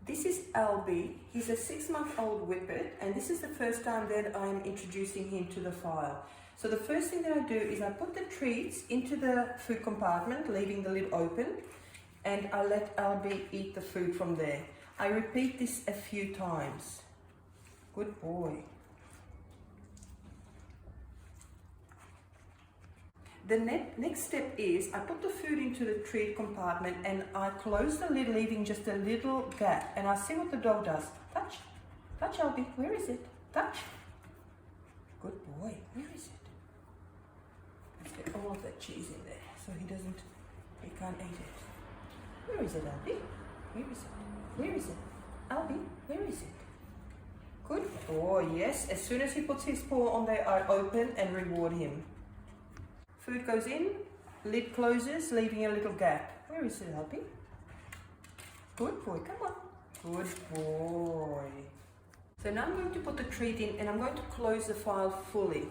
This is Albie. He's a 6-month-old whippet, and this is the first time that I'm introducing him to the file. So the first thing that I do is I put the treats into the food compartment, leaving the lid open, and I let Albie eat the food from there. I repeat this a few times. Good boy. The next step is I put the food into the treat compartment and I close the lid, leaving just a little gap, and I see what the dog does. Touch. Touch, Albie. Where is it? Touch. Good boy. Where is it? Let's get all of that cheese in there so he can't eat it. Where is it, Albie? Where is it? Where is it? Albie, where is it? Good boy, yes. As soon as he puts his paw on there, I open and reward him. Food goes in, lid closes, leaving a little gap. Where is it, Albie? Good boy, come on. Good boy. So now I'm going to put the treat in and I'm going to close the file fully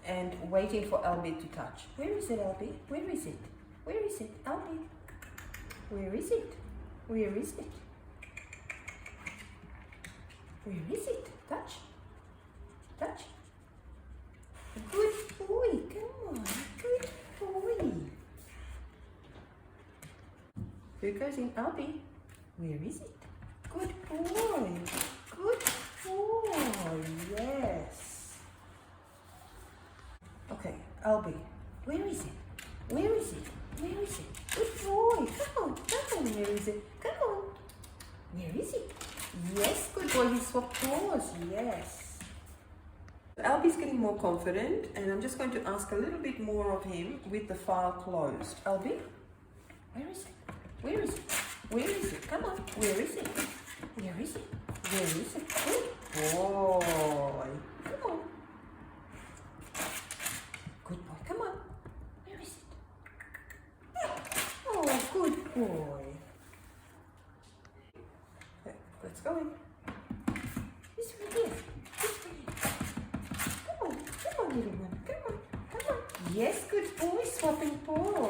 and waiting for Albie to touch. Where is it, Albie? Where is it? Where is it, Albie? Where is it? Where is it? Where is it? Touch. Touch. Good boy, come on. Good boy. Food goes in. Albie, where is it? Good boy. Good boy. Yes. Okay, Albie, where is it? Where is it? Where is it? Good boy. Come on, come on. Where is it? Come on. Where is it? Yes, good boy. He swapped paws. Yes. Albie's getting more confident, and I'm just going to ask a little bit more of him with the file closed. Albie, where is it? Where is it? Where is it? Come on. Where is it? Where is it? Where is it? Good boy. Come on. Good boy. Come on. Where is it? Oh, good boy. Okay, let's go in. This one here. This one here. Come on, little one. Come on, come on. Yes, good boy, swapping paws.